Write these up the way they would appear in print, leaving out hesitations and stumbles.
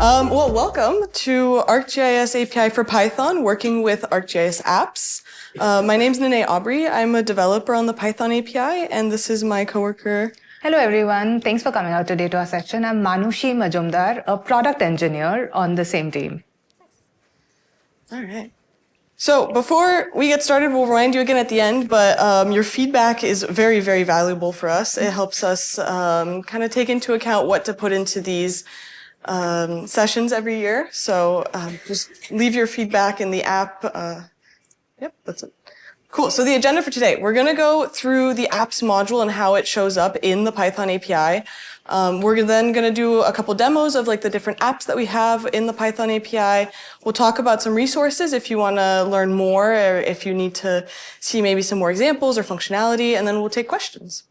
Well, welcome to ArcGIS API for Python, working with ArcGIS apps. My name's Nene Aubrey. I'm a developer on the Python API, and this is my coworker. Hello, everyone. Thanks for coming out today to our section. I'm Manushi Majumdar, a product engineer on the same team. All right. So before we get started, we'll remind you again at the end, but your feedback is very, very valuable for us. It helps us kind of take into account what to put into these sessions every year. So just leave your feedback in the app. Yep, that's it. Cool. So the agenda for today, we're going to go through the apps module and how it shows up in the Python API. We're then going to do a couple demos of like the different apps that we have in the Python API. We'll talk about some resources if you want to learn more or if you need to see maybe some more examples or functionality, and then we'll take questions.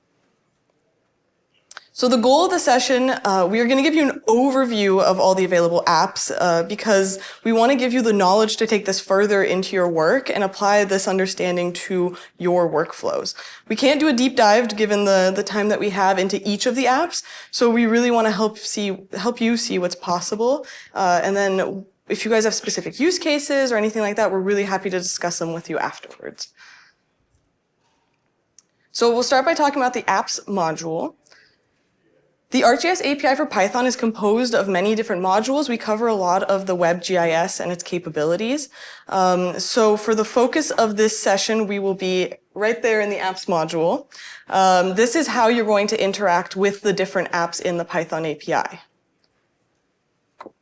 So the goal of the session, we are going to give you an overview of all the available apps because we want to give you the knowledge to take this further into your work and apply this understanding to your workflows. We can't do a deep dive given the time that we have into each of the apps, so we really want to help you see what's possible. And then if you guys have specific use cases or anything like that, we're really happy to discuss them with you afterwards. So we'll start by talking about the apps module. The ArcGIS API for Python is composed of many different modules. We cover a lot of the WebGIS and its capabilities. So for the focus of this session, we will be right there in the apps module. This is how you're going to interact with the different apps in the Python API. Cool.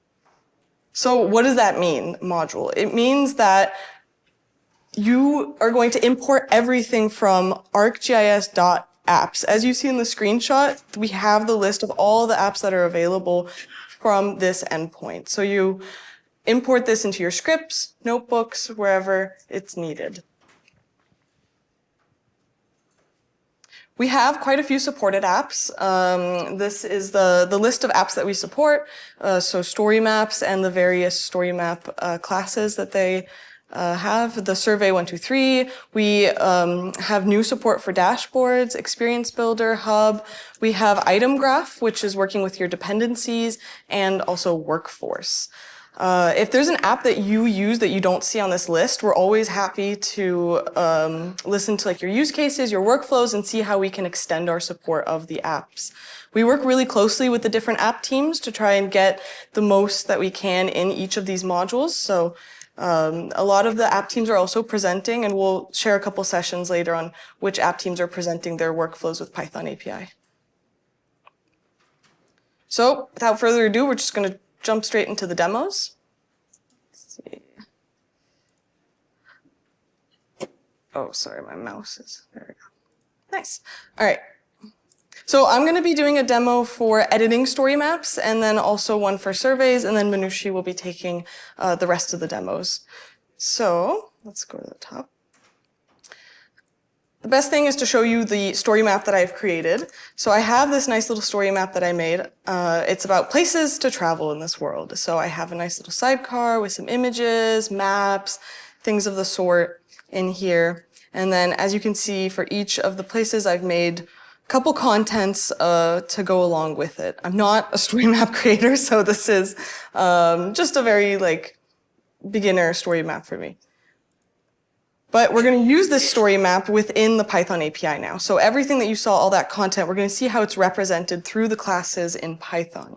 So what does that mean, module? It means that you are going to import everything from ArcGIS.apps. As you see in the screenshot, we have the list of all the apps that are available from this endpoint. So you import this into your scripts, notebooks, wherever it's needed. We have quite a few supported apps. This is the list of apps that we support. So StoryMaps and the various StoryMap classes that they have the Survey123. We have new support for Dashboards, Experience Builder, Hub. We have Item Graph, which is working with your dependencies, and also Workforce. If there's an app that you use that you don't see on this list, we're always happy to listen to like your use cases, your workflows, and see how we can extend our support of the apps. We work really closely with the different app teams to try and get the most that we can in each of these modules. So a lot of the app teams are also presenting, and we'll share a couple sessions later on which app teams are presenting their workflows with Python API. So without further ado, we're just going to jump straight into the demos. Let's see. Oh, sorry, my mouse is, there we go. Nice. All right. So I'm going to be doing a demo for editing story maps and then also one for surveys, and then Manushi will be taking the rest of the demos. So let's go to the top. The best thing is to show you the story map that I've created. So I have this nice little story map that I made. It's about places to travel in this world. So I have a nice little sidecar with some images, maps, things of the sort in here. And then as you can see, for each of the places I've made couple contents to go along with it. I'm not a story map creator, so this is just a very like beginner story map for me. But we're going to use this story map within the Python API now. So everything that you saw, all that content, we're going to see how it's represented through the classes in Python.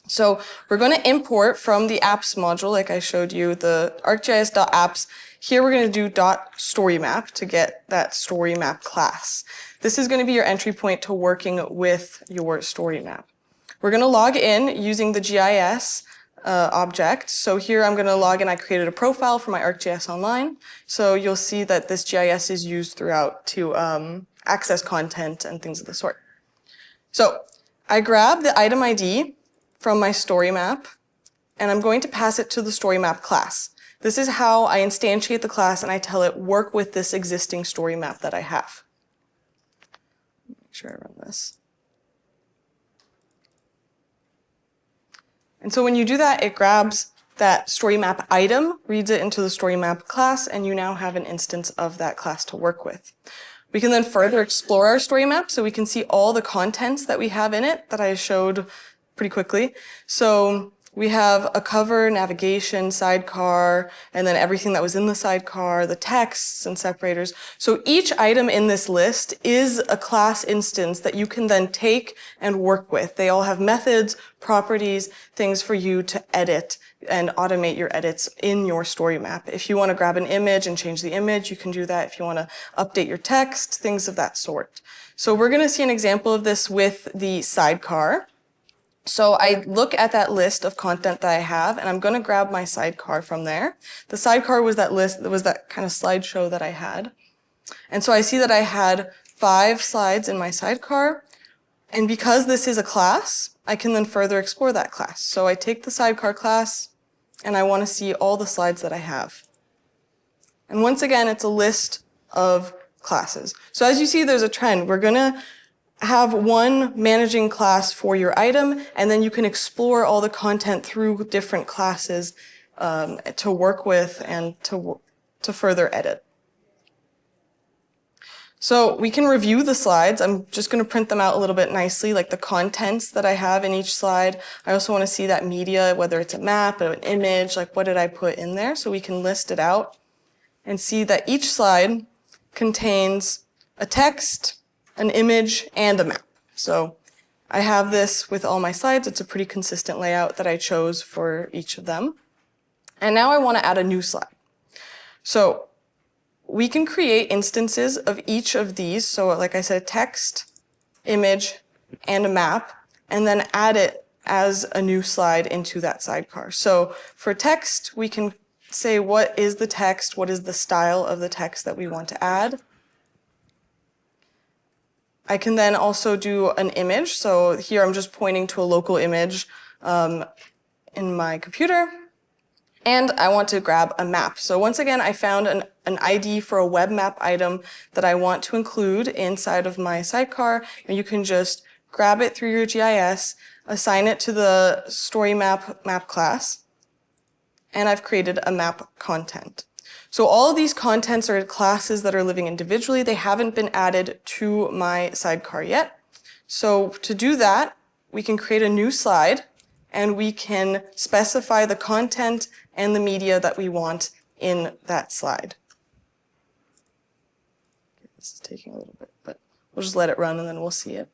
So we're going to import from the apps module, like I showed you, the ArcGIS.apps. Here we're going to do .storymap to get that StoryMap class. This is going to be your entry point to working with your story map. We're going to log in using the GIS object. So here I'm going to log in. I created a profile for my ArcGIS Online. So you'll see that this GIS is used throughout to access content and things of the sort. So I grab the item ID from my story map, and I'm going to pass it to the StoryMap class. This is how I instantiate the class, and I tell it work with this existing story map that I have. Make sure I run this. And so when you do that, it grabs that StoryMap item, reads it into the StoryMap class, and you now have an instance of that class to work with. We can then further explore our story map so we can see all the contents that we have in it that I showed pretty quickly. So we have a cover, navigation, sidecar, and then everything that was in the sidecar, the texts and separators. So each item in this list is a class instance that you can then take and work with. They all have methods, properties, things for you to edit and automate your edits in your story map. If you want to grab an image and change the image, you can do that. If you want to update your text, things of that sort. So we're going to see an example of this with the sidecar. So I look at that list of content that I have, and I'm going to grab my sidecar from there. The sidecar was that list, was that kind of slideshow that I had. And so I see that I had 5 slides in my sidecar. And because this is a class, I can then further explore that class. So I take the sidecar class, and I want to see all the slides that I have. And once again, it's a list of classes. So as you see, there's a trend. We're going to have one managing class for your item, and then you can explore all the content through different classes to work with and to further edit. So we can review the slides. I'm just going to print them out a little bit nicely, like the contents that I have in each slide. I also want to see that media, whether it's a map or an image, like what did I put in there, so we can list it out and see that each slide contains a text, an image, and a map. So I have this with all my slides. It's a pretty consistent layout that I chose for each of them. And now I want to add a new slide. So we can create instances of each of these. So like I said, text, image, and a map, and then add it as a new slide into that sidecar. So for text, we can say what is the text, what is the style of the text that we want to add. I can then also do an image. So here I'm just pointing to a local image in my computer. And I want to grab a map. So once again, I found an ID for a web map item that I want to include inside of my sidecar. And you can just grab it through your GIS, assign it to the StoryMap map class, and I've created a map content. So all of these contents are classes that are living individually. They haven't been added to my sidecar yet. So to do that, we can create a new slide, and we can specify the content and the media that we want in that slide. This is taking a little bit, but we'll just let it run and then we'll see it.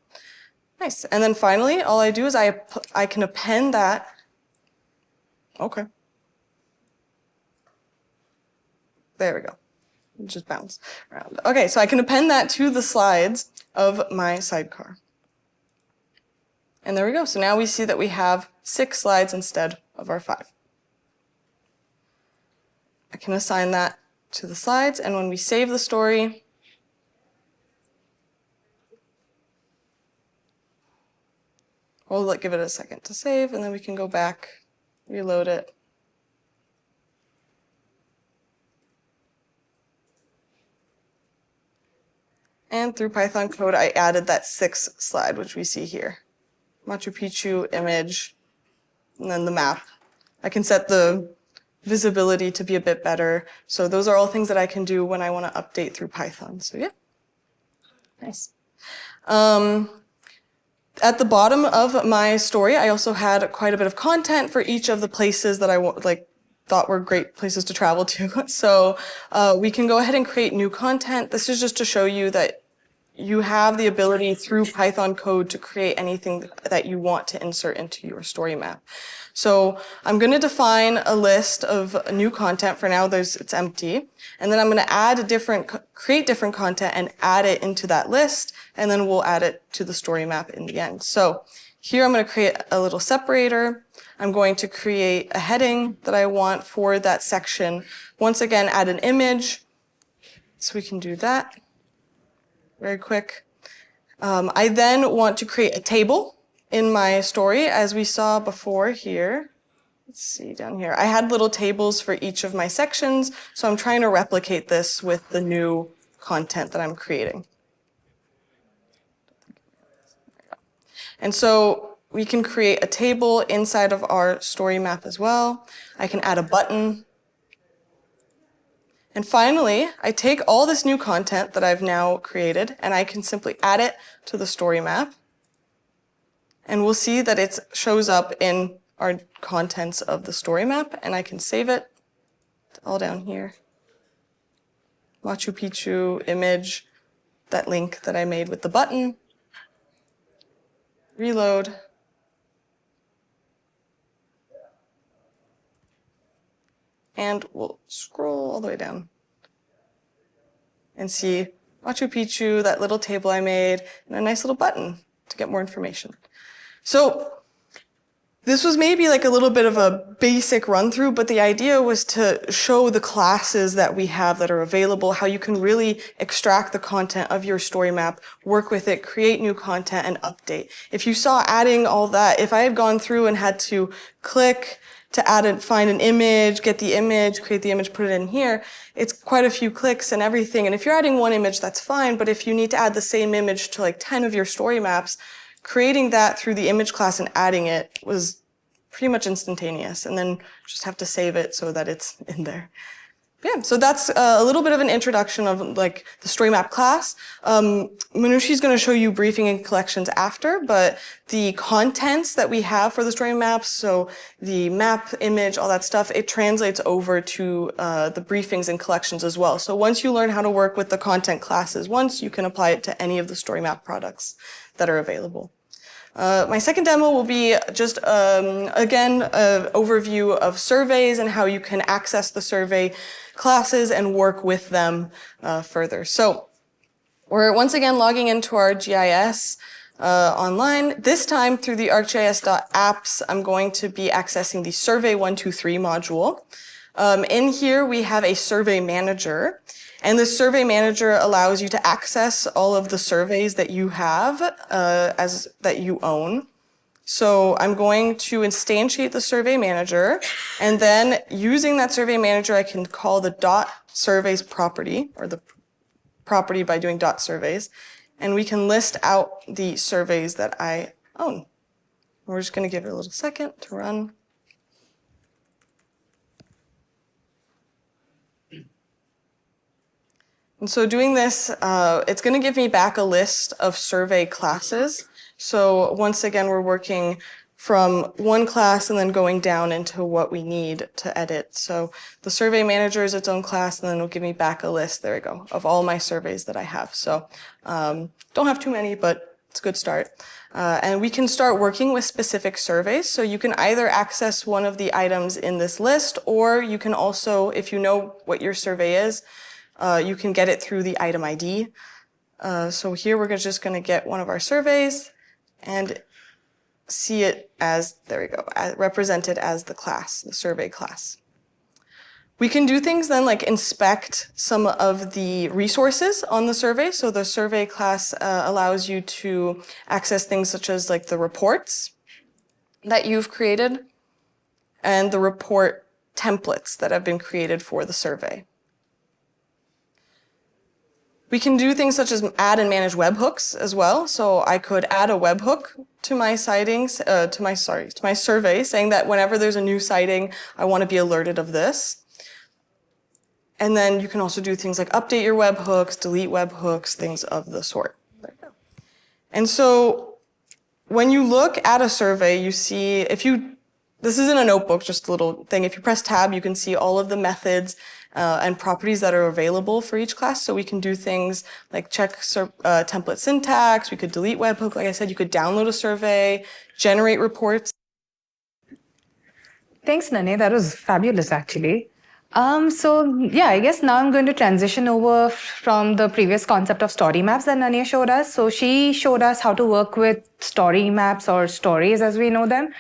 Nice. And then finally, all I do is I can append that. Okay. There we go. Just bounce around. Okay, so I can append that to the slides of my sidecar. And there we go. So now we see that we have 6 slides instead of our 5. I can assign that to the slides, and when we save the story, we'll give it a second to save, and then we can go back, reload it. And through Python code, I added that 6th slide, which we see here. Machu Picchu, image, and then the map. I can set the visibility to be a bit better. So those are all things that I can do when I want to update through Python. So yeah, nice. At the bottom of my story, I also had quite a bit of content for each of the places that I thought were great places to travel to. So we can go ahead and create new content. This is just to show you that you have the ability through Python code to create anything that you want to insert into your story map. So I'm going to define a list of new content. For now, it's empty. And then I'm going to create different content and add it into that list. And then we'll add it to the story map in the end. So here I'm going to create a little separator. I'm going to create a heading that I want for that section. Once again, add an image. So we can do that very quick. I then want to create a table in my story, as we saw before here. Let's see down here. I had little tables for each of my sections, so I'm trying to replicate this with the new content that I'm creating. And so we can create a table inside of our story map as well. I can add a button. And finally, I take all this new content that I've now created, and I can simply add it to the story map. And we'll see that it shows up in are contents of the story map, and I can save it all down here. Machu Picchu image, that link that I made with the button. Reload. And we'll scroll all the way down and see Machu Picchu, that little table I made, and a nice little button to get more information. So this was maybe like a little bit of a basic run through, but the idea was to show the classes that we have that are available, how you can really extract the content of your story map, work with it, create new content, and update. If you saw adding all that, if I had gone through and had to click to add and find an image, get the image, create the image, put it in here, it's quite a few clicks and everything. And if you're adding one image, that's fine. But if you need to add the same image to like 10 of your story maps, creating that through the image class and adding it was pretty much instantaneous. And then just have to save it so that it's in there. Yeah, so that's a little bit of an introduction of like the StoryMap class. Manushi's going to show you briefing and collections after, but the contents that we have for the story maps, so the map, image, all that stuff, it translates over to the briefings and collections as well. So once you learn how to work with the content classes once, you can apply it to any of the StoryMap products that are available. My second demo will be just, again, an overview of surveys and how you can access the survey classes and work with them further. So we're once again logging into our GIS online. This time through the ArcGIS.apps, I'm going to be accessing the Survey123 module. In here, we have a survey manager. And the survey manager allows you to access all of the surveys that you have, that you own. So I'm going to instantiate the survey manager, and then using that survey manager, I can call the .surveys property, or the property by doing .surveys, and we can list out the surveys that I own. We're just going to give it a little second to run. And so doing this, it's going to give me back a list of survey classes. So once again, we're working from one class and then going down into what we need to edit. So the survey manager is its own class, and then it'll give me back a list, there we go, of all my surveys that I have. So don't have too many, but it's a good start. And we can start working with specific surveys. So you can either access one of the items in this list, or you can also, if you know what your survey is, you can get it through the item ID. So here we're just going to get one of our surveys and see it as, there we go, represented as the class, the survey class. We can do things then like inspect some of the resources on the survey. So the survey class allows you to access things such as like the reports that you've created and the report templates that have been created for the survey. We can do things such as add and manage webhooks as well. So I could add a webhook to my sightings, to my survey, saying that whenever there's a new sighting, I want to be alerted of this. And then you can also do things like update your webhooks, delete webhooks, things of the sort. There you go. And so when you look at a survey, you see, this isn't a notebook, just a little thing. If you press tab, you can see all of the methods and properties that are available for each class. So we can do things like check template syntax, we could delete webhook, like I said, you could download a survey, generate reports. Thanks, Nane. That was fabulous, actually. So yeah, I guess now I'm going to transition over from the previous concept of story maps that Nane showed us. So she showed us how to work with story maps, or stories as we know them.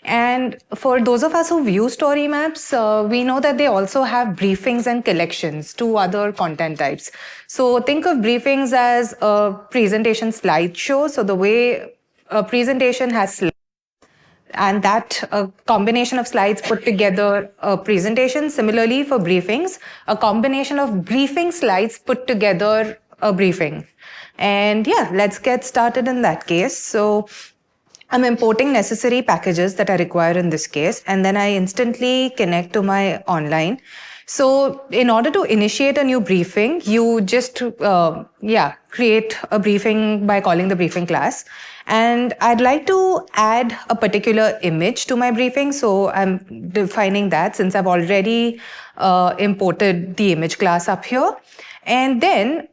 And for those of us who view story maps, we know that they also have briefings and collections, two other content types. So think of briefings as a presentation slideshow. So the way a presentation has slides, and that combination of slides put together a presentation. Similarly for briefings, a combination of briefing slides put together a briefing. And yeah, let's get started in that case. So I'm importing necessary packages that I require in this case, and then I instantly connect to my online. So in order to initiate a new briefing, you just create a briefing by calling the briefing class. And I'd like to add a particular image to my briefing. So I'm defining that since I've already imported the image class up here. And then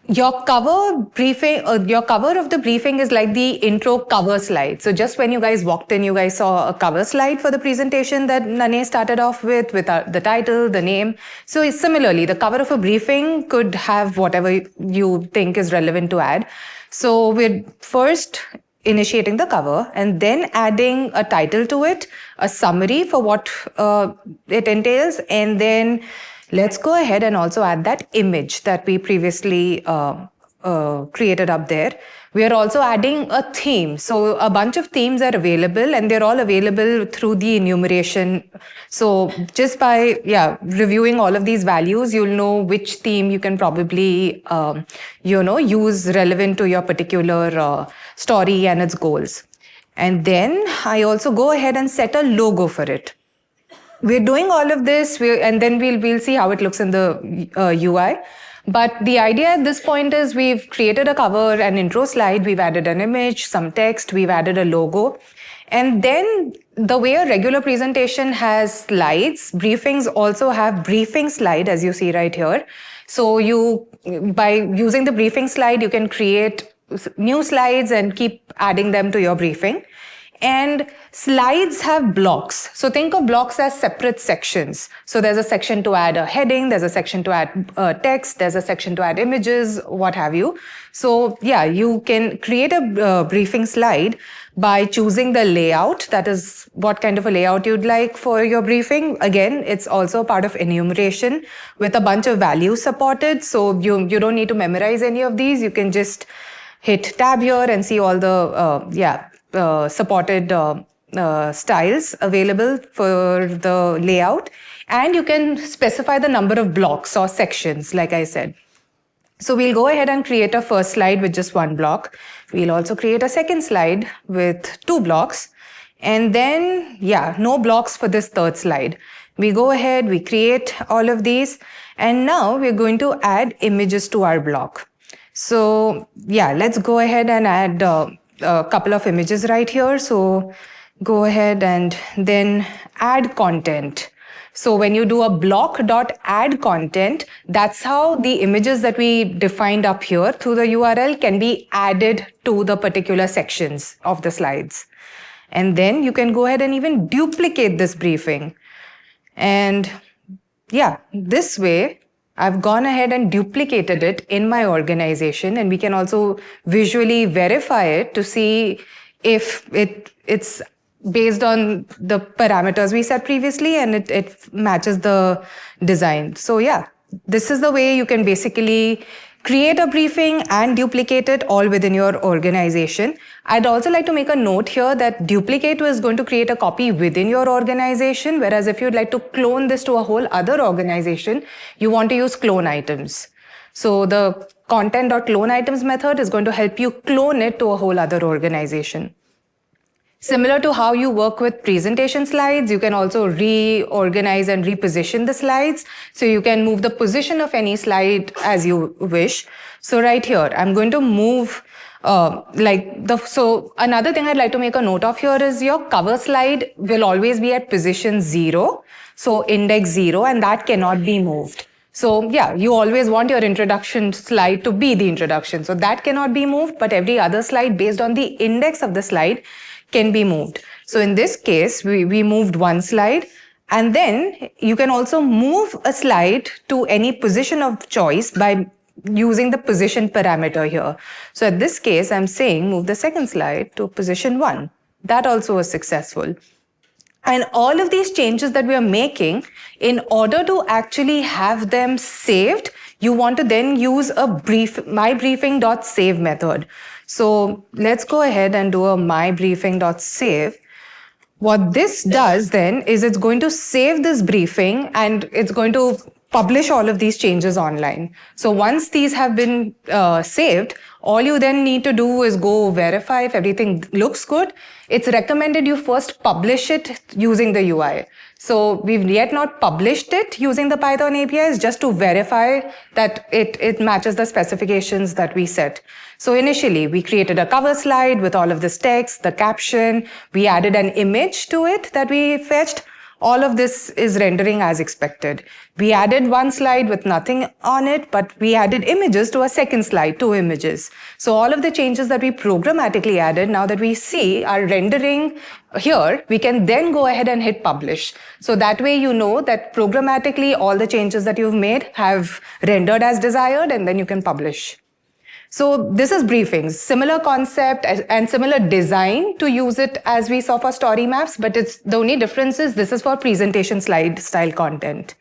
your cover of the briefing is like the intro cover slide. So just when you guys walked in, you guys saw a cover slide for the presentation that Nane started off with the title, the name. So similarly, the cover of a briefing could have whatever you think is relevant to add. So we're first initiating the cover and then adding a title to it, a summary for what it entails, and then let's go ahead and also add that image that we previously created up there. We are also adding a theme. So a bunch of themes are available and they're all available through the enumeration. So just by reviewing all of these values, you'll know which theme you can probably use relevant to your particular story and its goals. And then I also go ahead and set a logo for it. We're doing all of this, and then we'll see how it looks in the UI. But the idea at this point is we've created a cover, an intro slide, we've added an image, some text, we've added a logo. And then the way a regular presentation has slides, briefings also have briefing slide, as you see right here. So by using the briefing slide, you can create new slides and keep adding them to your briefing. And slides have blocks. So think of blocks as separate sections. So there's a section to add a heading, there's a section to add text, there's a section to add images, what have you. So you can create a briefing slide by choosing the layout. That is what kind of a layout you'd like for your briefing. Again, it's also part of enumeration with a bunch of values supported. So you don't need to memorize any of these. You can just hit tab here and see all the supported styles available for the layout, and you can specify the number of blocks or sections, like I said. So we'll go ahead and create a first slide with just one block. We'll also create a second slide with 2 blocks, and then no blocks for this third slide. We go ahead, we create all of these, and now we're going to add images to our block. So let's go ahead and add a couple of images right here. So go ahead and then add content. So when you do a block.add content, that's how the images that we defined up here through the URL can be added to the particular sections of the slides. And then you can go ahead and even duplicate this briefing. And this way, I've gone ahead and duplicated it in my organization, and we can also visually verify it to see if it's based on the parameters we set previously and it matches the design. So this is the way you can basically create a briefing and duplicate it all within your organization. I'd also like to make a note here that duplicate is going to create a copy within your organization, whereas if you'd like to clone this to a whole other organization, you want to use clone items. So the content.clone items method is going to help you clone it to a whole other organization. Similar to how you work with presentation slides, you can also reorganize and reposition the slides. So you can move the position of any slide as you wish. So right here, I'm going to move so another thing I'd like to make a note of here is your cover slide will always be at position 0. So index 0, and that cannot be moved. So you always want your introduction slide to be the introduction. So that cannot be moved, but every other slide based on the index of the slide can be moved. So in this case, we moved one slide, and then you can also move a slide to any position of choice by using the position parameter here. So in this case, I'm saying move the second slide to position 1. That also was successful. And all of these changes that we are making, in order to actually have them saved, you want to then use a mybriefing.save method. So let's go ahead and do a mybriefing.save. What this does then is it's going to save this briefing and it's going to publish all of these changes online. So once these have been saved, all you then need to do is go verify if everything looks good. It's recommended you first publish it using the UI. So we've yet not published it using the Python APIs just to verify that it matches the specifications that we set. So initially, we created a cover slide with all of this text, the caption. We added an image to it that we fetched. All of this is rendering as expected. We added one slide with nothing on it, but we added images to a second slide, 2 images. So all of the changes that we programmatically added, now that we see are rendering here, we can then go ahead and hit publish. So that way you know that programmatically all the changes that you've made have rendered as desired, and then you can publish. So this is Briefings, similar concept and similar design to use it as we saw for StoryMaps, but the only difference is this is for presentation slide style content.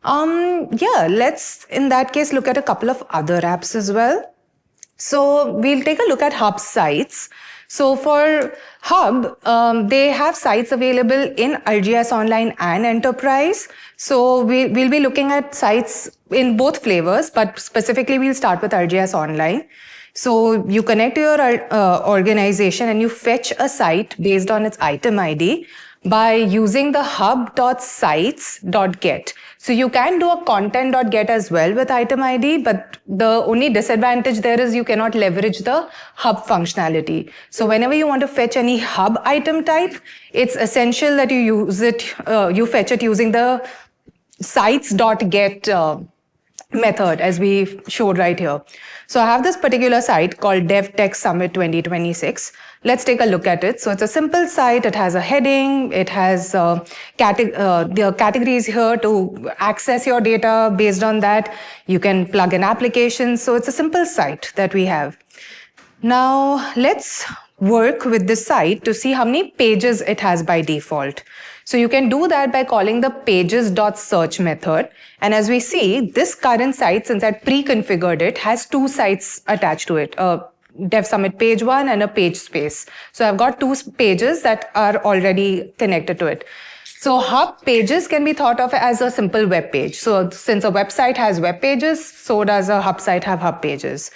Let's in that case look at a couple of other apps as well. So we'll take a look at Hub sites. So for Hub, they have sites available in ArcGIS Online and Enterprise. So we'll be looking at sites in both flavors, but specifically we'll start with ArcGIS Online. So you connect to your organization and you fetch a site based on its item ID by using the hub.sites.get. So you can do a content.get as well with item ID, but the only disadvantage there is you cannot leverage the hub functionality. So whenever you want to fetch any hub item type, it's essential that you use it, you fetch it using the sites.get method as we showed right here. So I have this particular site called DevTech Summit 2026. Let's take a look at it. So it's a simple site. It has a heading. It has the categories here to access your data. Based on that, you can plug in applications. So it's a simple site that we have. Now let's work with this site to see how many pages it has by default. So you can do that by calling the pages.search method. And as we see, this current site, since I pre-configured it, has 2 sites attached to it, a Dev Summit page 1 and a page space. So I've got 2 pages that are already connected to it. So Hub pages can be thought of as a simple web page. So since a website has web pages, so does a Hub site have Hub pages.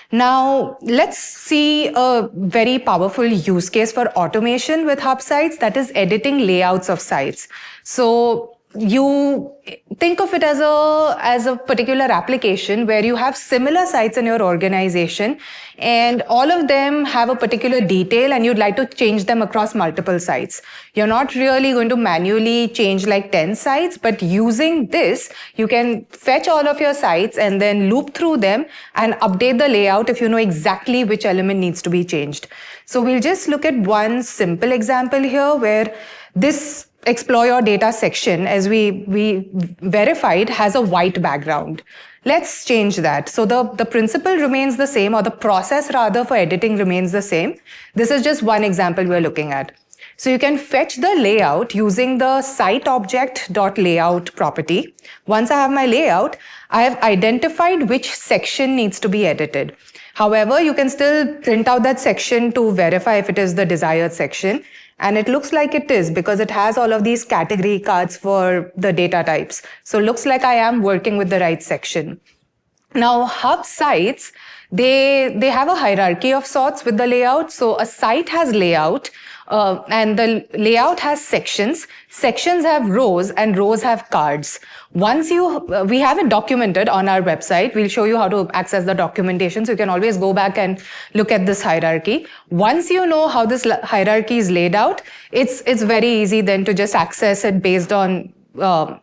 Now, let's see a very powerful use case for automation with Hub sites, that is editing layouts of sites. So you think of it as a particular application where you have similar sites in your organization and all of them have a particular detail and you'd like to change them across multiple sites. You're not really going to manually change like 10 sites, but using this, you can fetch all of your sites and then loop through them and update the layout if you know exactly which element needs to be changed. So we'll just look at one simple example here where this Explore Your Data section, as we verified, has a white background. Let's change that. So the principle remains the same, or the process rather for editing remains the same. This is just one example we're looking at. So you can fetch the layout using the siteObject.layout property. Once I have my layout, I have identified which section needs to be edited. However, you can still print out that section to verify if it is the desired section. And it looks like it is because it has all of these category cards for the data types. So it looks like I am working with the right section. Now, Hub sites, they have a hierarchy of sorts with the layout. So a site has layout, and the layout has sections. Sections have rows and rows have cards. Once we have it documented on our website. We'll show you how to access the documentation. So you can always go back and look at this hierarchy. Once you know how this hierarchy is laid out, it's very easy then to just access it based on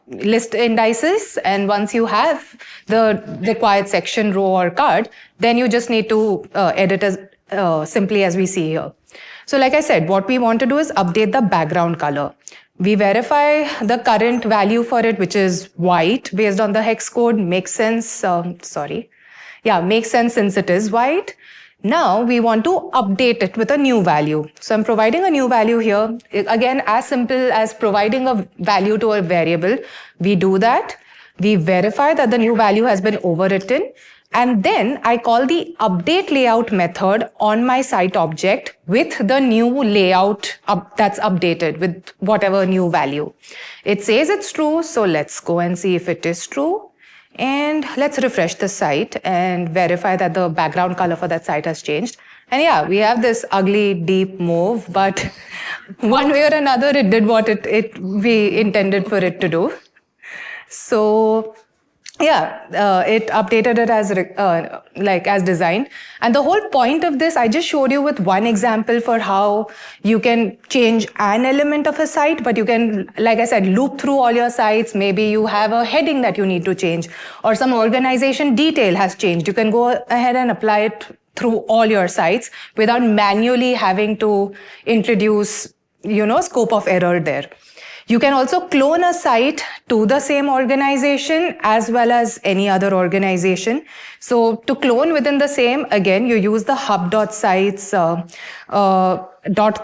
list indices. And once you have the required section, row or card, then you just need to edit as simply as we see here. So like I said, what we want to do is update the background color. We verify the current value for it, which is white based on the hex code. Makes sense. Makes sense since it is white. Now we want to update it with a new value. So I'm providing a new value here. Again, as simple as providing a value to a variable. We do that. We verify that the new value has been overwritten. And then I call the update layout method on my site object with the new layout that's updated with whatever new value. It says it's true, so let's go and see if it is true. And let's refresh the site and verify that the background color for that site has changed. And yeah, we have this ugly deep mauve, but one way or another, it did what we intended for it to do. So yeah, it updated it as designed. And the whole point of this, I just showed you with one example for how you can change an element of a site, but you can, like I said, loop through all your sites. Maybe you have a heading that you need to change, or some organization detail has changed. You can go ahead and apply it through all your sites without manually having to introduce, scope of error there. You can also clone a site to the same organization as well as any other organization. So to clone within the same, again, you use the hub.sites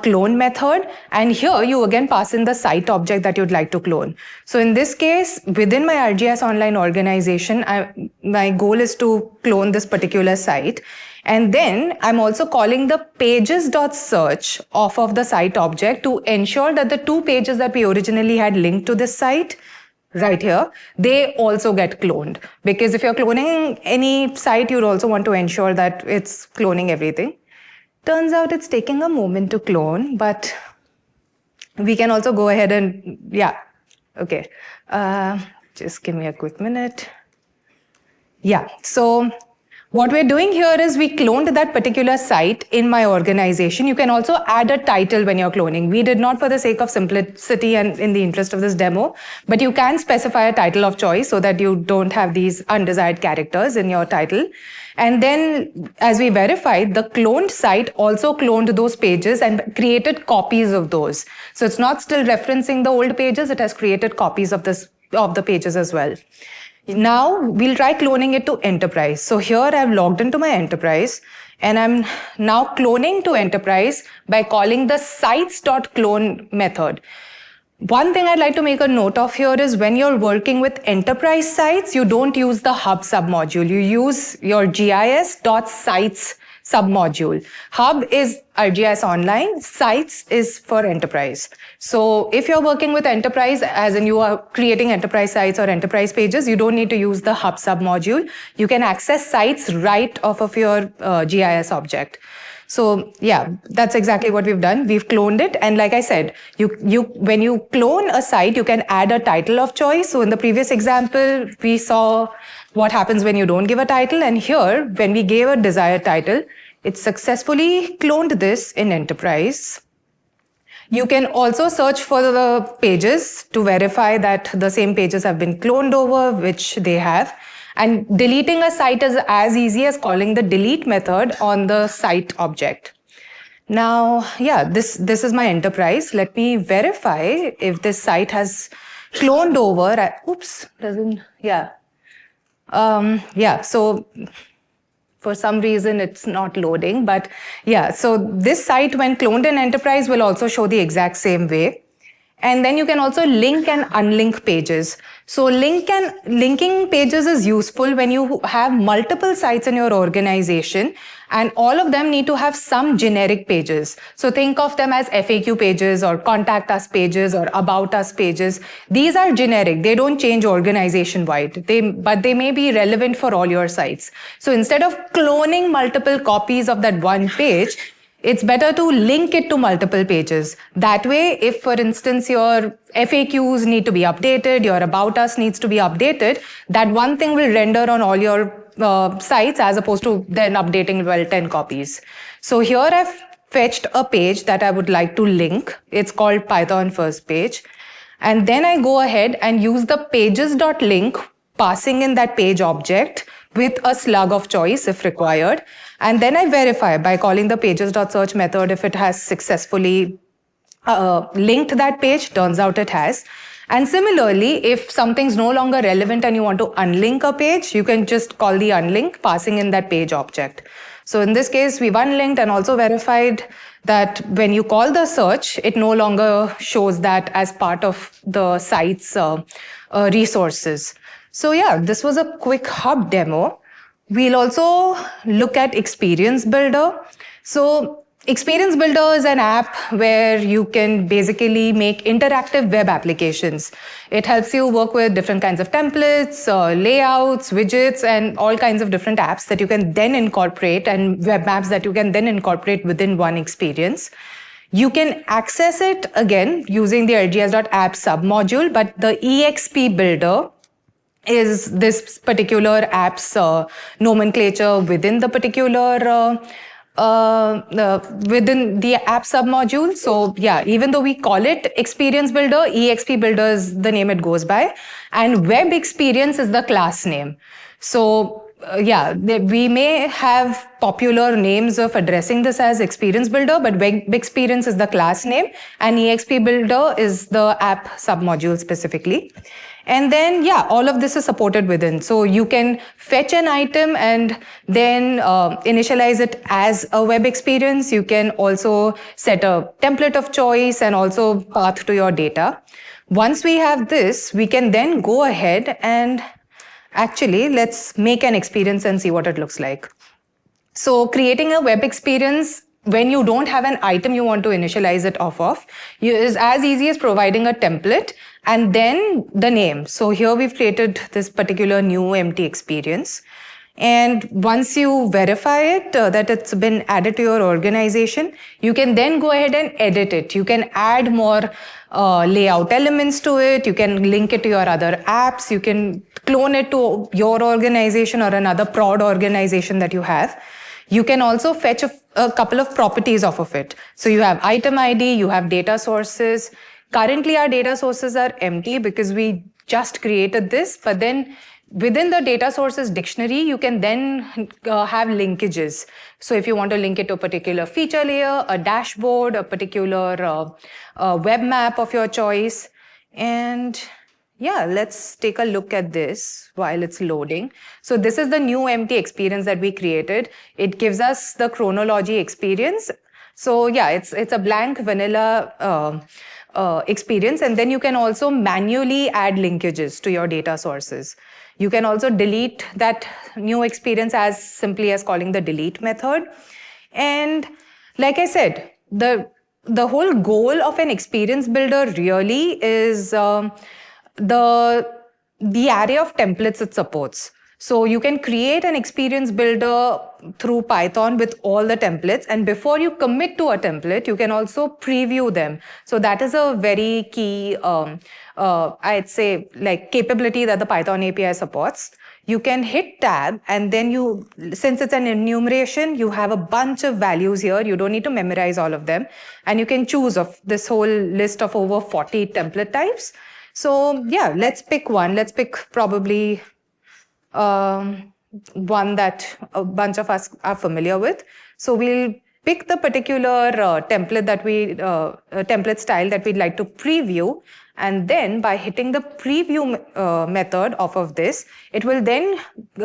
.clone method. And here you again pass in the site object that you'd like to clone. So in this case, within my ArcGIS Online organization, my goal is to clone this particular site. And then I'm also calling the pages.search off of the site object to ensure that the 2 pages that we originally had linked to this site right here, they also get cloned. Because if you're cloning any site, you'd also want to ensure that it's cloning everything. Turns out it's taking a moment to clone, but we can also go ahead and, okay. Just give me a quick minute. Yeah, so what we're doing here is we cloned that particular site in my organization. You can also add a title when you're cloning. We did not for the sake of simplicity and in the interest of this demo, but you can specify a title of choice so that you don't have these undesired characters in your title. And then as we verified, the cloned site also cloned those pages and created copies of those. So it's not still referencing the old pages, it has created copies of the pages as well. Now we'll try cloning it to enterprise. So here I've logged into my enterprise and I'm now cloning to enterprise by calling the sites.clone method. One thing I'd like to make a note of here is when you're working with enterprise sites, you don't use the Hub submodule. You use your gis.sites submodule. Hub is ArcGIS Online, Sites is for enterprise. So if you're working with enterprise, as in you are creating enterprise sites or enterprise pages, you don't need to use the Hub submodule. You can access sites right off of your GIS object. So yeah, that's exactly what we've done. We've cloned it. And like I said, when you clone a site, you can add a title of choice. So in the previous example, we saw what happens when you don't give a title. And here, when we gave a desired title, it successfully cloned this in enterprise. You can also search for the pages to verify that the same pages have been cloned over, which they have. And deleting a site is as easy as calling the delete method on the site object. Now, yeah, this is my enterprise. Let me verify if this site has cloned over. So for some reason, it's not loading. But yeah, so this site, when cloned in enterprise, will also show the exact same way. And then you can also link and unlink pages. So linking pages is useful when you have multiple sites in your organization and all of them need to have some generic pages. So think of them as FAQ pages or contact us pages or about us pages. These are generic. They don't change organization wide, but they may be relevant for all your sites. So instead of cloning multiple copies of that one page, it's better to link it to multiple pages. That way, if for instance your FAQs need to be updated, your about us needs to be updated, that one thing will render on all your sites as opposed to then updating 10 copies. So here I've fetched a page that I would like to link. It's called Python first page. And then I go ahead and use the pages.link, passing in that page object with a slug of choice if required. And then I verify by calling the pages.search method if it has successfully linked that page. Turns out it has. And similarly, if something's no longer relevant and you want to unlink a page, you can just call the unlink, passing in that page object. So in this case, we've unlinked and also verified that when you call the search, it no longer shows that as part of the site's resources. So yeah, this was a quick Hub demo. We'll also look at Experience Builder. So Experience Builder is an app where you can basically make interactive web applications. It helps you work with different kinds of templates, layouts, widgets, and all kinds of different apps that you can then incorporate and web maps that you can then incorporate within one experience. You can access it again using the ArcGIS.app submodule, but the EXP builder is this particular app's nomenclature within the particular within the app submodule. So yeah, even though we call it Experience Builder, EXP Builder is the name it goes by, and Web Experience is the class name. So yeah, we may have popular names of addressing this as Experience Builder, but Web Experience is the class name, and EXP Builder is the app submodule specifically. And then, yeah, all of this is supported within. So you can fetch an item and then initialize it as a web experience. You can also set a template of choice and also path to your data. Once we have this, we can then go ahead and actually, let's make an experience and see what it looks like. So creating a web experience when you don't have an item you want to initialize it off of is as easy as providing a template and then the name. So here we've created this particular new empty experience. And once you verify it, that it's been added to your organization, you can then go ahead and edit it. You can add more layout elements to it. You can link it to your other apps. You can clone it to your organization or another prod organization that you have. You can also fetch a couple of properties off of it. So you have item ID, you have data sources. Currently, our data sources are empty because we just created this, but then within the data sources dictionary, you can then have linkages. So if you want to link it to a particular feature layer, a dashboard, a particular web map of your choice. And yeah, let's take a look at this while it's loading. So this is the new empty experience that we created. It gives us the chronology experience. So yeah, it's a blank vanilla experience. And then you can also manually add linkages to your data sources. You can also delete that new experience as simply as calling the delete method. And like I said, the whole goal of an experience builder really is the array of templates it supports. So you can create an experience builder through Python with all the templates. And before you commit to a template, you can also preview them. So that is a very key, I'd say, like capability that the Python API supports. You can hit tab and then since it's an enumeration, you have a bunch of values here. You don't need to memorize all of them. And you can choose of this whole list of over 40 template types. So yeah, let's pick one. Let's pick probably one that a bunch of us are familiar with. So we'll pick the particular template style that we'd like to preview. And then by hitting the preview method off of this, it will then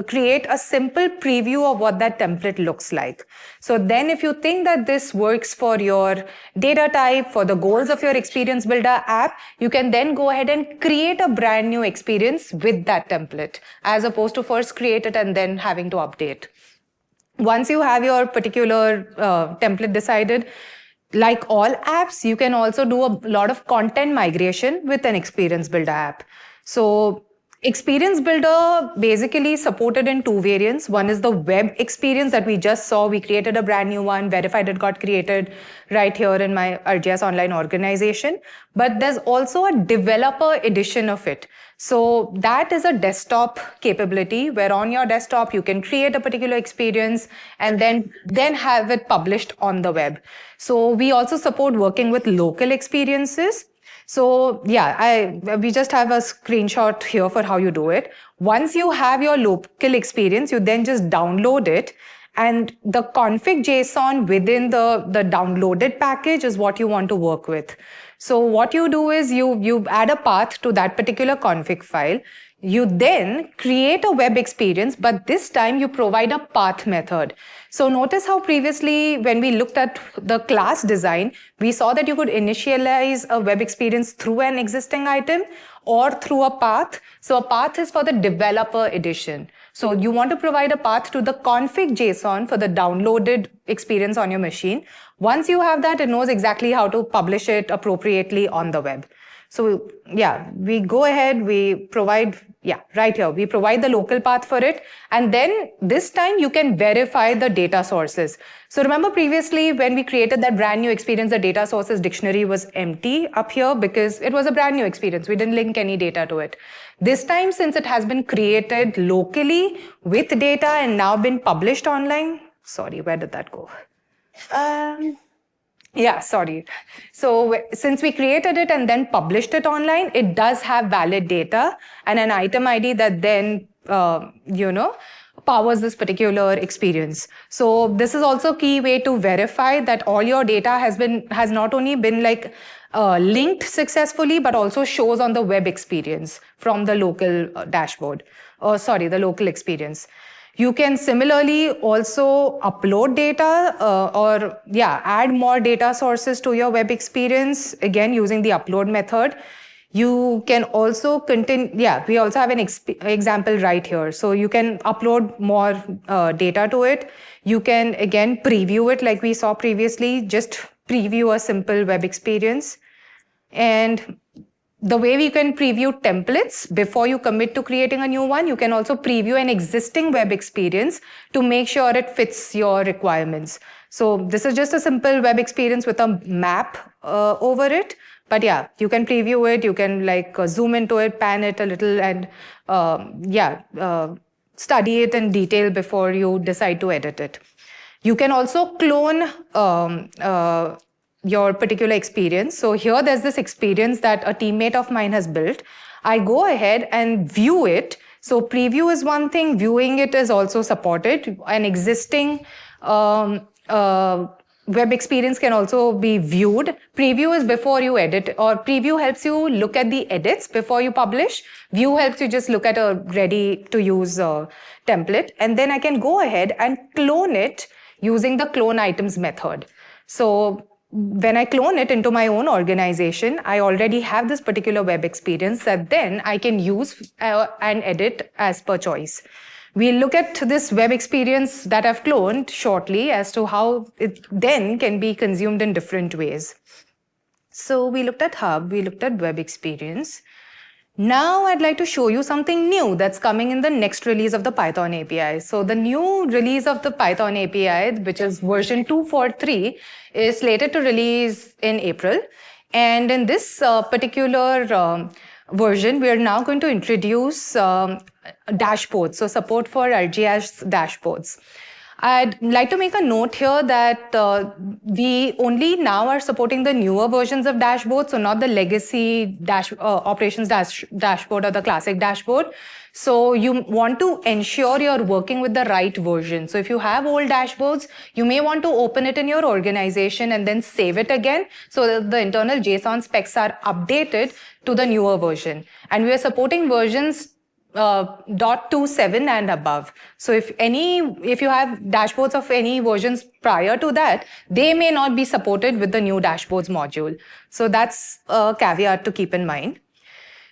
create a simple preview of what that template looks like. So then if you think that this works for your data type, for the goals of your Experience Builder app, you can then go ahead and create a brand new experience with that template, as opposed to first create it and then having to update. Once you have your particular template decided, like all apps, you can also do a lot of content migration with an Experience Builder app. So Experience Builder basically supported in two variants. One is the web experience that we just saw. We created a brand new one, verified it got created right here in my ArcGIS Online organization. But there's also a developer edition of it. So that is a desktop capability where on your desktop, you can create a particular experience and then have it published on the web. So we also support working with local experiences. So yeah, we just have a screenshot here for how you do it. Once you have your local experience, you then just download it. And the config JSON within the downloaded package is what you want to work with. So what you do is you add a path to that particular config file. You then create a web experience, but this time you provide a path method. So notice how previously when we looked at the class design, we saw that you could initialize a web experience through an existing item or through a path. So a path is for the developer edition. So you want to provide a path to the config JSON for the downloaded experience on your machine. Once you have that, it knows exactly how to publish it appropriately on the web. So yeah, we go ahead, we provide, right here, we provide the local path for it. And then this time you can verify the data sources. So remember previously when we created that brand new experience, the data sources dictionary was empty up here because it was a brand new experience. We didn't link any data to it. This time, since it has been created locally with data and now been published online, sorry, where did that go? Yeah, sorry. So since we created it and then published it online, it does have valid data and an item ID that then, powers this particular experience. So this is also a key way to verify that all your data has not only been linked successfully, but also shows on the web experience from the local dashboard, the local experience. You can similarly also upload data add more data sources to your web experience, again, using the upload method. You can also we also have an example right here. So you can upload more data to it. You can, again, preview it like we saw previously, just preview a simple web experience. And the way we can preview templates before you commit to creating a new one, you can also preview an existing web experience to make sure it fits your requirements. So this is just a simple web experience with a map over it. But yeah, you can preview it, you can zoom into it, pan it a little, and study it in detail before you decide to edit it. You can also clone your particular experience. So here there's this experience that a teammate of mine has built. I go ahead and view it. So preview is one thing, viewing it is also supported. An existing web experience can also be viewed. Preview is before you edit, or preview helps you look at the edits before you publish. View helps you just look at a ready to use template. And then I can go ahead and clone it using the clone items method. So when I clone it into my own organization, I already have this particular web experience that then I can use and edit as per choice. We'll look at this web experience that I've cloned shortly as to how it then can be consumed in different ways. So we looked at Hub, we looked at web experience. Now I'd like to show you something new that's coming in the next release of the Python API. So the new release of the Python API, which is version 2.4.3, is slated to release in April. And in this particular version, we are now going to introduce dashboards, so support for ArcGIS dashboards. I'd like to make a note here that we only now are supporting the newer versions of dashboards, so not the legacy operations dashboard or the classic dashboard. So you want to ensure you're working with the right version. So if you have old dashboards, you may want to open it in your organization and then save it again so that the internal JSON specs are updated to the newer version. And we are supporting versions 0.27 and above. So if you have dashboards of any versions prior to that, they may not be supported with the new dashboards module. So that's a caveat to keep in mind.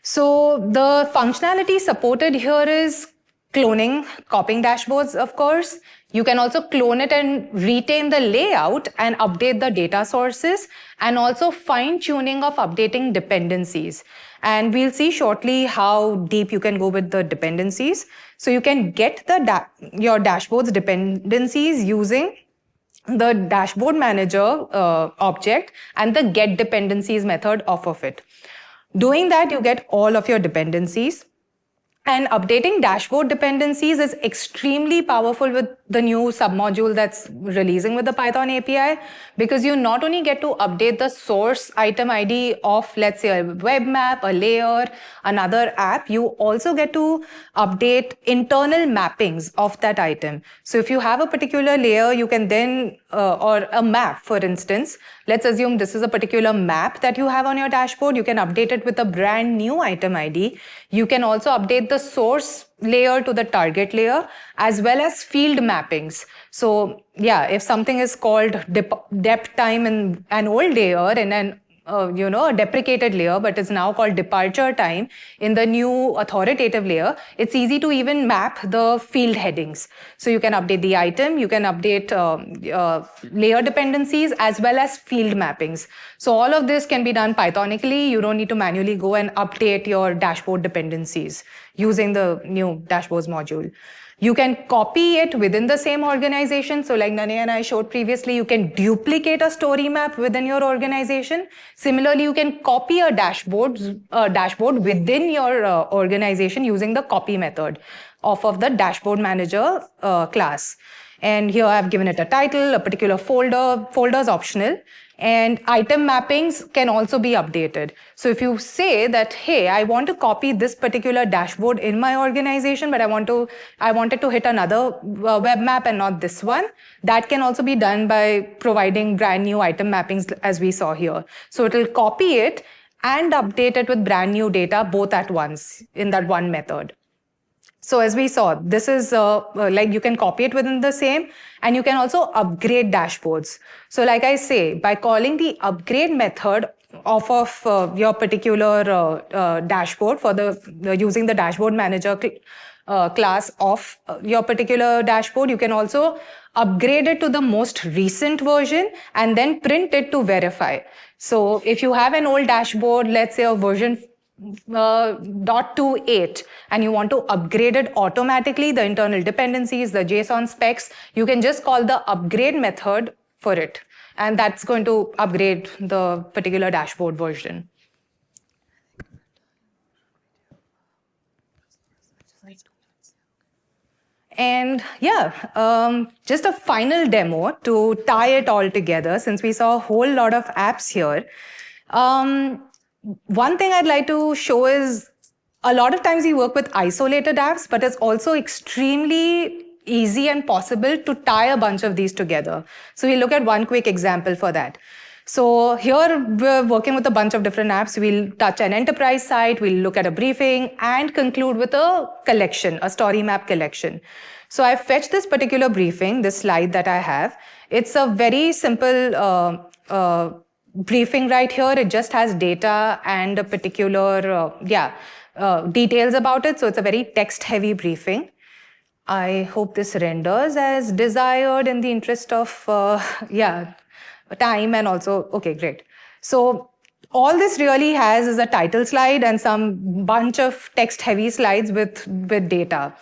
So the functionality supported here is cloning, copying dashboards, of course. You can also clone it and retain the layout and update the data sources, and also fine-tuning of updating dependencies. And we'll see shortly how deep you can go with the dependencies. So you can get your dashboard's dependencies using the dashboard manager object and the get dependencies method off of it. Doing that, you get all of your dependencies. And updating dashboard dependencies is extremely powerful with the new submodule that's releasing with the Python API, because you not only get to update the source item ID of, let's say, a web map, a layer, another app, you also get to update internal mappings of that item. So if you have a particular layer, you can then, or a map, for instance, let's assume this is a particular map that you have on your dashboard, you can update it with a brand new item ID. You can also update the source layer to the target layer, as well as field mappings. So yeah, if something is called depth time in an old layer and then a deprecated layer, but is now called departure time in the new authoritative layer, it's easy to even map the field headings. So you can update the item, you can update layer dependencies as well as field mappings. So all of this can be done Pythonically. You don't need to manually go and update your dashboard dependencies using the new dashboards module. You can copy it within the same organization. So like Nane and I showed previously, you can duplicate a story map within your organization. Similarly, you can copy a dashboard within your organization using the copy method of the dashboard manager class. And here I've given it a title, a particular folder. Folder is optional. And item mappings can also be updated. So if you say that, hey, I want to copy this particular dashboard in my organization, but I wanted to hit another web map and not this one, that can also be done by providing brand new item mappings as we saw here. So it will copy it and update it with brand new data both at once in that one method. So as we saw, this is like you can copy it within the same, and you can also upgrade dashboards. So like I say, by calling the upgrade method off of your particular dashboard for using the dashboard manager class of your particular dashboard, you can also upgrade it to the most recent version and then print it to verify. So if you have an old dashboard, let's say a version 0.28 and you want to upgrade it automatically, the internal dependencies, the JSON specs, you can just call the upgrade method for it, and that's going to upgrade the particular dashboard version. And yeah, just a final demo to tie it all together, since we saw a whole lot of apps here. One thing I'd like to show is a lot of times we work with isolated apps, but it's also extremely easy and possible to tie a bunch of these together. So we'll look at one quick example for that. So here we're working with a bunch of different apps. We'll touch an enterprise site, we'll look at a briefing, and conclude with a collection, a StoryMap collection. So I've fetched this particular briefing, this slide that I have. It's a very simple briefing right here. It just has data and a particular, details about it. So it's a very text-heavy briefing. I hope this renders as desired in the interest of, time and also, okay, great. So all this really has is a title slide and some bunch of text-heavy slides with data.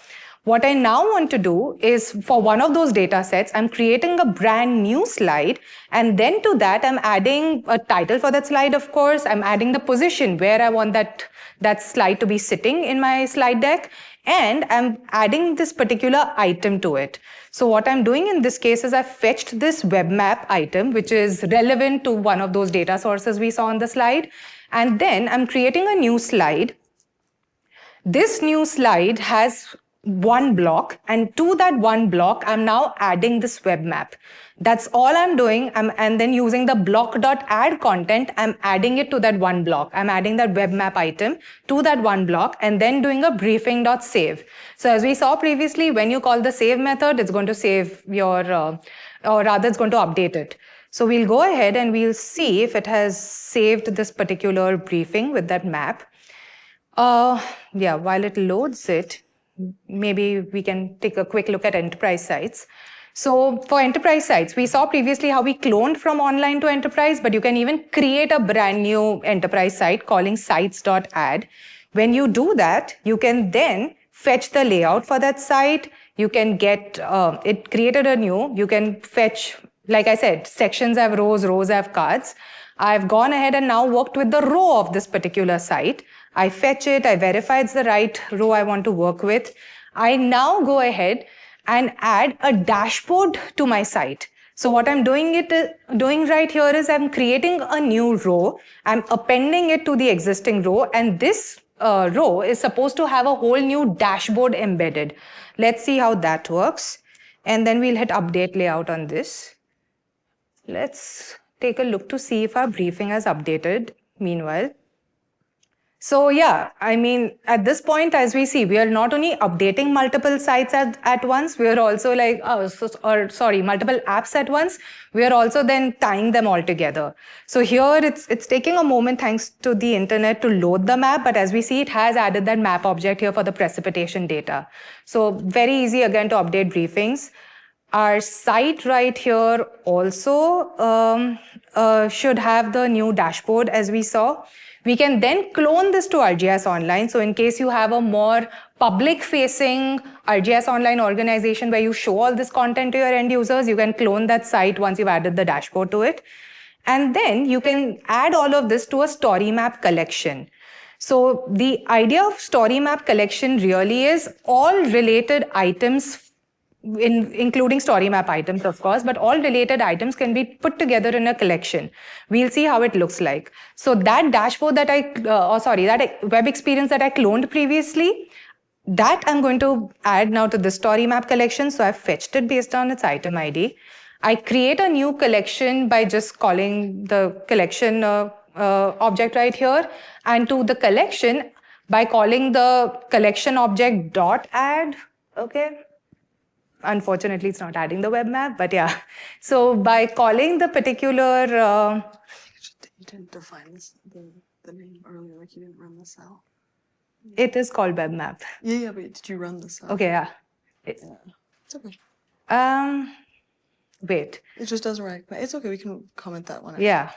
What I now want to do is, for one of those data sets, I'm creating a brand new slide, and then to that, I'm adding a title for that slide, of course. I'm adding the position where I want that slide to be sitting in my slide deck, and I'm adding this particular item to it. So what I'm doing in this case is I've fetched this web map item, which is relevant to one of those data sources we saw on the slide, and then I'm creating a new slide. This new slide has one block, and to that one block, I'm now adding this web map. That's all I'm doing. And then using the block.add content, I'm adding it to that one block. I'm adding that web map item to that one block, and then doing a briefing.save. So as we saw previously, when you call the save method, it's going to save your, or rather it's going to update it. So we'll go ahead and we'll see if it has saved this particular briefing with that map. While it loads it, maybe we can take a quick look at enterprise sites. So for enterprise sites, we saw previously how we cloned from online to enterprise, but you can even create a brand new enterprise site calling sites.add. When you do that, you can then fetch the layout for that site. You can get it created anew. You can fetch, like I said, sections have rows, rows have cards. I've gone ahead and now worked with the row of this particular site. I fetch it, I verify it's the right row I want to work with. I now go ahead and add a dashboard to my site. So what I'm doing right here is I'm creating a new row. I'm appending it to the existing row, and this row is supposed to have a whole new dashboard embedded. Let's see how that works. And then we'll hit update layout on this. Let's take a look to see if our briefing has updated meanwhile. So yeah, I mean, at this point, as we see, we are not only updating multiple sites at once, we are also like, multiple apps at once. We are also then tying them all together. So here it's taking a moment thanks to the internet to load the map, but as we see, it has added that map object here for the precipitation data. So very easy again to update briefings. Our site right here also should have the new dashboard as we saw. We can then clone this to ArcGIS Online. So in case you have a more public-facing ArcGIS Online organization where you show all this content to your end users, you can clone that site once you've added the dashboard to it. And then you can add all of this to a StoryMap collection. So the idea of StoryMap collection really is all related items including StoryMap items, of course, but all related items can be put together in a collection. We'll see how it looks like. So that dashboard that that web experience that I cloned previously, that I'm going to add now to the StoryMap collection. So I've fetched it based on its item ID. I create a new collection by just calling the collection object right here, and to the collection by calling the collection object .add. Okay. Unfortunately, it's not adding the web map, but yeah. So by calling the particular... You didn't define the name earlier, like you didn't run the cell. It is called web map. Yeah, but did you run the cell? Okay, yeah. It's okay. Wait. It just doesn't recognize. It's okay, we can comment that one. Yeah.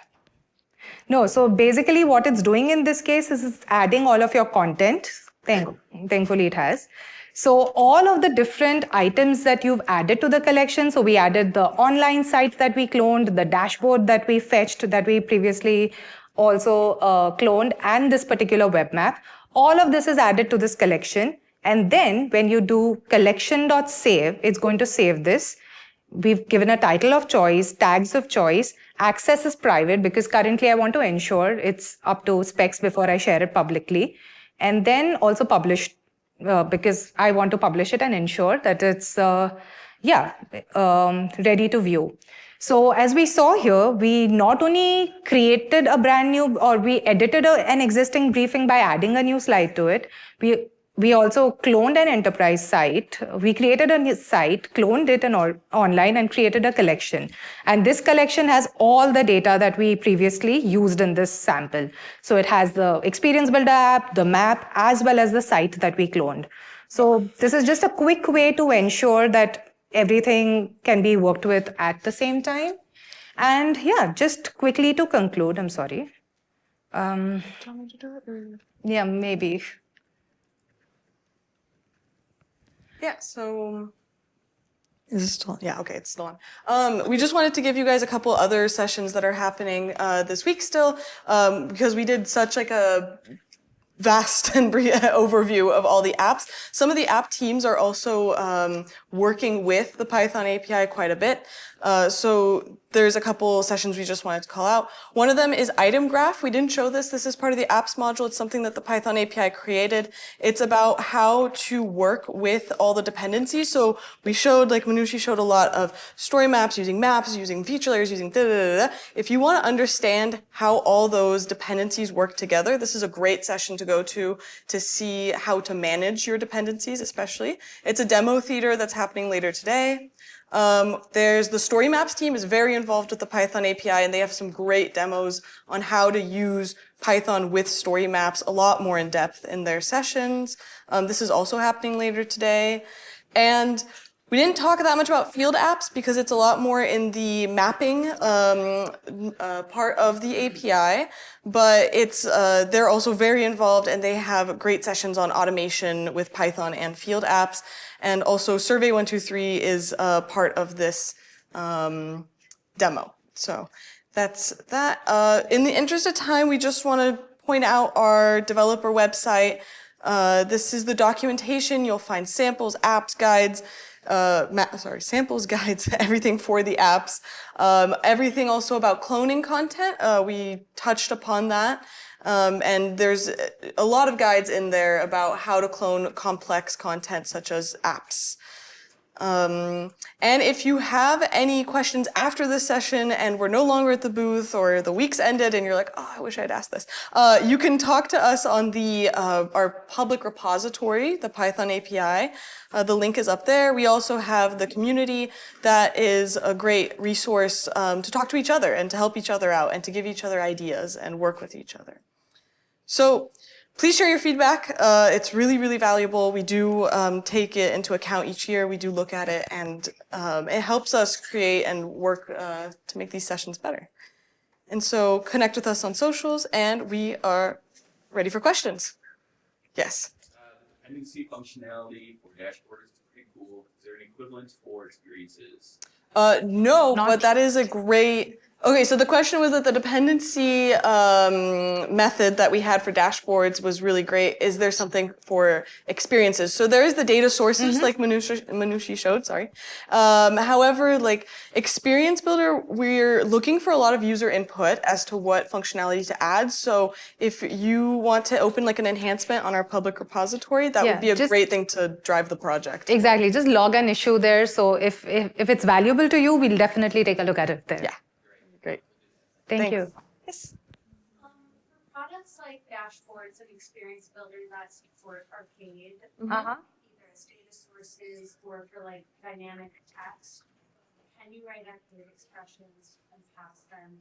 No, so basically what it's doing in this case is it's adding all of your content. Thankfully it has. So all of the different items that you've added to the collection, so we added the online site that we cloned, the dashboard that we fetched, that we previously also cloned, and this particular web map, all of this is added to this collection. And then when you do collection.save, it's going to save this. We've given a title of choice, tags of choice. Access is private because currently I want to ensure it's up to specs before I share it publicly. And then also published because I want to publish it and ensure that it's, ready to view. So as we saw here, we not only created a brand new, or we edited an existing briefing by adding a new slide to it. We also cloned an enterprise site. We created a new site, cloned it online, and created a collection. And this collection has all the data that we previously used in this sample. So it has the Experience Builder app, the map, as well as the site that we cloned. So this is just a quick way to ensure that everything can be worked with at the same time. And yeah, just quickly to conclude, I'm sorry. Do you want me to do it? Or? Yeah, maybe. Yeah, so is this still on? Yeah, okay, it's still on. We just wanted to give you guys a couple other sessions that are happening this week still, because we did such like a vast and brief overview of all the apps. Some of the app teams are also working with the Python API quite a bit. So there's a couple sessions we just wanted to call out. One of them is Item Graph. We didn't show this. This is part of the apps module. It's something that the Python API created. It's about how to work with all the dependencies. So we showed, like Manushi showed a lot of story maps, using feature layers, using da-da-da-da. If you want to understand how all those dependencies work together, this is a great session to go to see how to manage your dependencies, especially. It's a demo theater that's happening later today. There's the StoryMaps team is very involved with the Python API, and they have some great demos on how to use Python with StoryMaps a lot more in depth in their sessions. This is also happening later today. And we didn't talk that much about field apps because it's a lot more in the mapping part of the API, but they're also very involved, and they have great sessions on automation with Python and field apps. And also Survey123 is part of this demo. So that's that. In the interest of time, we just want to point out our developer website. This is the documentation. You'll find samples, apps, guides, samples, guides, everything for the apps. Everything also about cloning content. We touched upon that. And there's a lot of guides in there about how to clone complex content such as apps. And if you have any questions after this session and we're no longer at the booth or the week's ended and you're like, oh, I wish I'd asked this, you can talk to us on the our public repository, the Python API. The link is up there. We also have the community that is a great resource to talk to each other and to help each other out and to give each other ideas and work with each other. So please share your feedback. It's really, really valuable. We do take it into account each year. We do look at it, and it helps us create and work to make these sessions better. And so connect with us on socials, and we are ready for questions. Yes? The dependency functionality for dashboards is pretty cool. Is there an equivalent for experiences? No, but that is a great... Okay, so the question was that the dependency method that we had for dashboards was really great. Is there something for experiences? So there is the data sources, like Manushi showed, sorry. However, like Experience Builder, we're looking for a lot of user input as to what functionality to add. So if you want to open like an enhancement on our public repository, that would be a great thing to drive the project. Exactly, just log an issue there. So if it's valuable to you, we'll definitely take a look at it there. Yeah. Great. Thank you. Yes. For products like dashboards and Experience Builder that support Arcade, Uh-huh. either as data sources or for like dynamic text, can you write Arcade expressions and pass them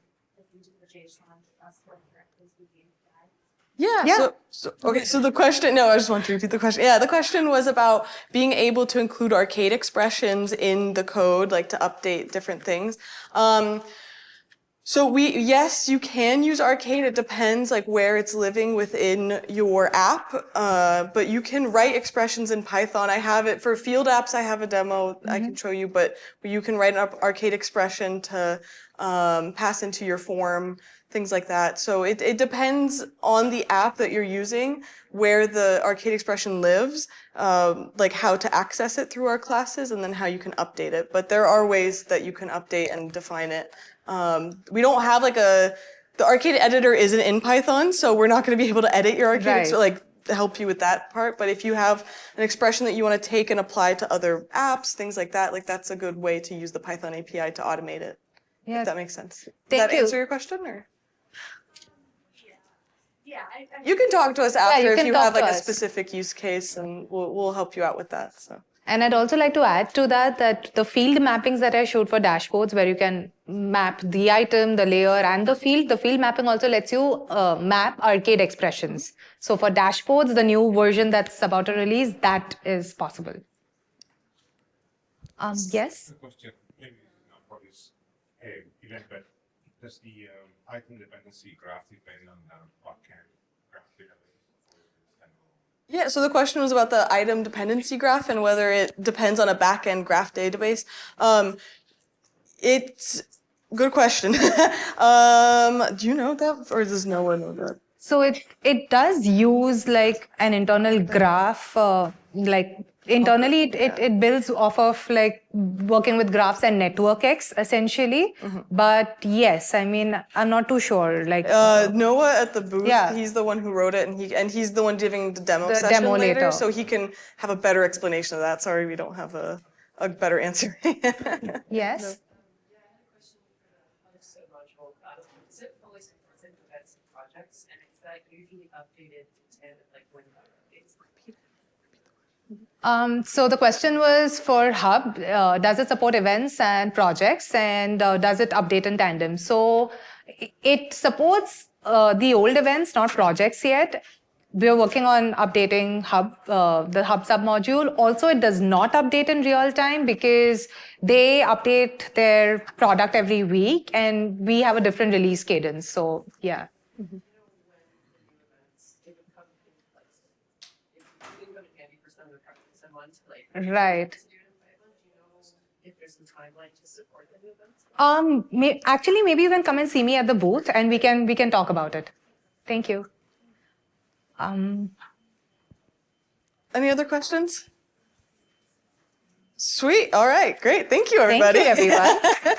into the JSON or directly to the API? Yeah. So the question, no, I just want to repeat the question. Yeah, the question was about being able to include Arcade expressions in the code, like to update different things. So yes, you can use Arcade. It depends like where it's living within your app. But you can write expressions in Python. I have it for field apps. I have a demo I can show you, but you can write an Arcade expression to pass into your form, things like that. So it depends on the app that you're using, where the Arcade expression lives, like how to access it through our classes, and then how you can update it. But there are ways that you can update and define it. We don't have like the Arcade editor isn't in Python, so we're not going to be able to edit your Arcade, like help you with that part. But if you have an expression that you want to take and apply to other apps, things like that's a good way to use the Python API to automate it. Yeah. If that makes sense. Does that answer your question, or? Yeah. You can talk to us after if you have like a us. specific use case, and we'll help you out with that. So. And I'd also like to add to that the field mappings that I showed for dashboards, where you can map the item, the layer, and the field mapping also lets you map Arcade expressions. So for dashboards, the new version that's about to release, that is possible. Yes? A question, maybe not for this event, but does the item dependency graph depend on the ArcGIS graph database? Yeah, so the question was about the item dependency graph and whether it depends on a back-end graph database. It's a good question. Do you know that, or does no one know that? So it does use like an internal graph, like internally it builds off of like working with graphs and NetworkX essentially. But yes, I mean, I'm not too sure. Like Noah at the booth, he's the one who wrote it, and he's the one giving the demo session later, so he can have a better explanation of that. Sorry, we don't have a better answer. Yes. No. Is it fully supported events and projects, and is that usually updated and like when updates? So the question was for Hub, does it support events and projects, and does it update in tandem? So it supports the old events, not projects yet. We're working on updating Hub, the Hub submodule. Also, it does not update in real time because they update their product every week, and we have a different release cadence. So yeah. Right. If there's a timeline to support the events? Actually, maybe you can come and see me at the booth, and we can talk about it. Thank you. Any other questions? Sweet. All right. Great. Thank you, everybody. Thank you, everyone.